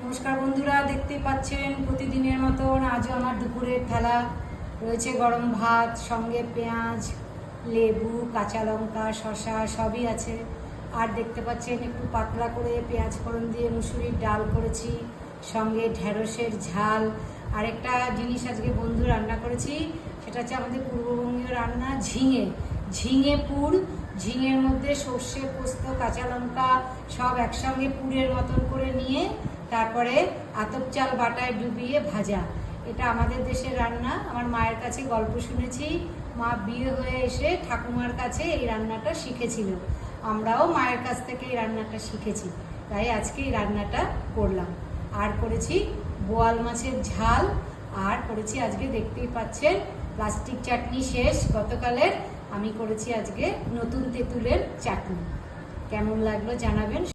নমস্কার বন্ধুরা, দেখতে পাচ্ছেন প্রতিদিনের মতন আজও আমার দুপুরের থালা রয়েছে। গরম ভাত, সঙ্গে পেঁয়াজ, লেবু, কাঁচা লঙ্কা, শসা সবই আছে। আর দেখতে পাচ্ছেন একটু পাতলা করে পেঁয়াজ ফোড়ন দিয়ে মুসুরির ডাল করেছি, সঙ্গে ঢেঁড়সের ঝাল। আরেকটা জিনিস আজকে বন্ধু রান্না করেছি, সেটা হচ্ছে আমাদের পূর্ববঙ্গীয় রান্না ঝিঙে পুর। ঝিঙের মধ্যে সর্ষে, পোস্ত, কাঁচা লঙ্কা সব একসঙ্গে পুরের মতন করে নিয়ে তারপরে আতপ চাল বাটায় ডুবিয়ে ভাজা। এটা আমাদের দেশের রান্না। আমার মায়ের কাছে গল্প শুনেছি, মা বিয়ে হয়ে এসে ঠাকুমার কাছে এই রান্নাটা শিখেছিল। আমরাও মায়ের কাছ থেকে এই রান্নাটা শিখেছি, তাই আজকে এই রান্নাটা করলাম। আর করেছি বোয়াল মাছের ঝাল, আর করেছি আজকে দেখতেই পাচ্ছেন প্লাস্টিক চাটনি শেষ গতকালের, আমি করেছি আজকে নতুন তেঁতুলের চাটনি। কেমন লাগলো জানাবেন।